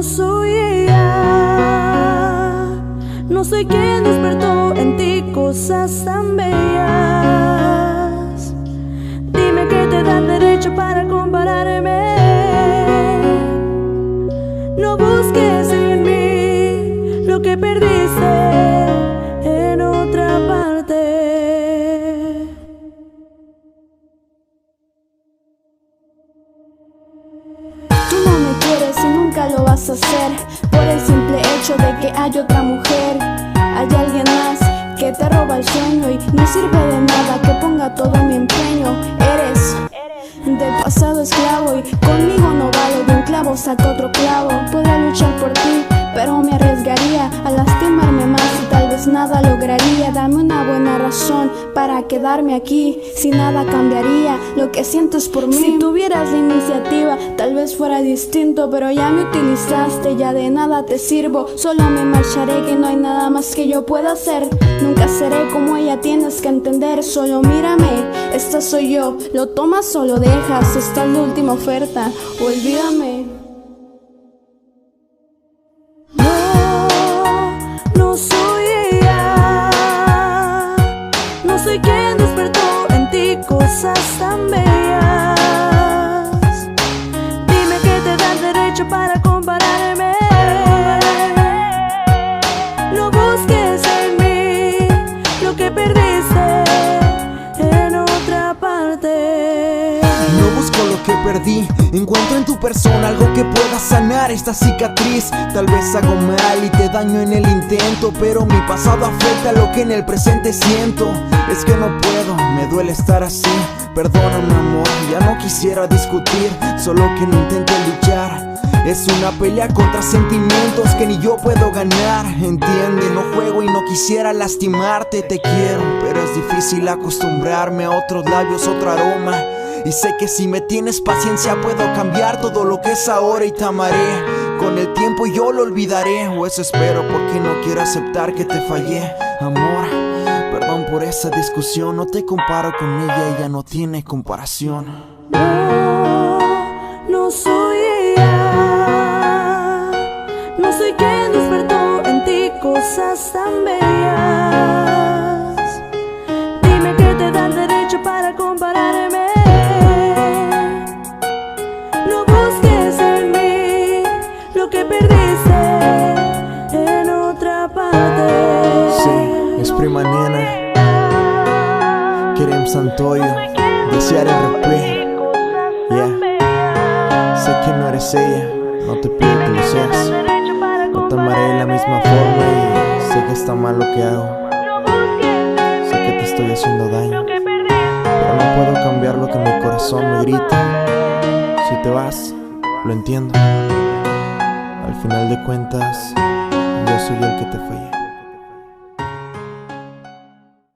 no soy ella. No soy quien despertó en ti cosas tan bellas. Dime que te dan derecho para compararme. No busques en mí lo que perdiste en otra parte. Tú no me quieres y nunca lo vas a hacer por el simple hecho de que hay otra mujer. Hay alguien más que te roba el sueño y no sirve de nada que ponga todo mi empeño. Eres del pasado esclavo y conmigo no vale. De un clavo saca otro clavo. Podría luchar por ti, pero me arriesgaría a lastimarme más y tal vez nada lograría. Dame una buena razón para quedarme aquí. Si nada cambiaría lo que sientes por mí. Si tuvieras la iniciativa tal vez fuera distinto, pero ya me utilizaste, ya de nada te sirvo. Solo me marcharé, que no hay nada más que yo pueda hacer. Nunca seré como ella, tienes que entender. Solo mírame, esta soy yo. Lo tomas o lo dejas, esta es la última oferta. Olvídame. No soy ella. No soy quien despertó en ti cosas tan bellas. Dime que te da el derecho para compararme. No busques en mí lo que perdiste en otra parte. No busco lo que perdí, encuentro en tu persona algo que pueda sanar esta cicatriz. Tal vez hago mal y te daño en el intento, pero mi pasado afecta lo que en el presente siento. Es que no puedo, me duele estar así. Perdóname amor, ya no quisiera discutir, solo que no intente luchar. Es una pelea contra sentimientos que ni yo puedo ganar. Entiende, no juego y no quisiera lastimarte. Te quiero, pero es difícil acostumbrarme a otros labios, otro aroma. Y sé que si me tienes paciencia puedo cambiar todo lo que es ahora y te amaré. Con el tiempo yo lo olvidaré, o eso espero, porque no quiero aceptar que te fallé. Amor, perdón por esa discusión, no te comparo con ella, ella no tiene comparación. No soy ella. No soy quien despertó en ti cosas tan bellas. Dime que te da el derecho para compararme. No busques en mí lo que perdiste en otra parte. Sí, es prima nena. Kerem Santoyo, desear RP. Yeah. Sé que no eres ella, no te pido que lo seas. No te amaré de la misma forma y sé que está mal lo que hago. Sé que te estoy haciendo daño, pero no puedo cambiar lo que mi corazón me grita. Si te vas, lo entiendo. Al final de cuentas, yo soy el que te fallé.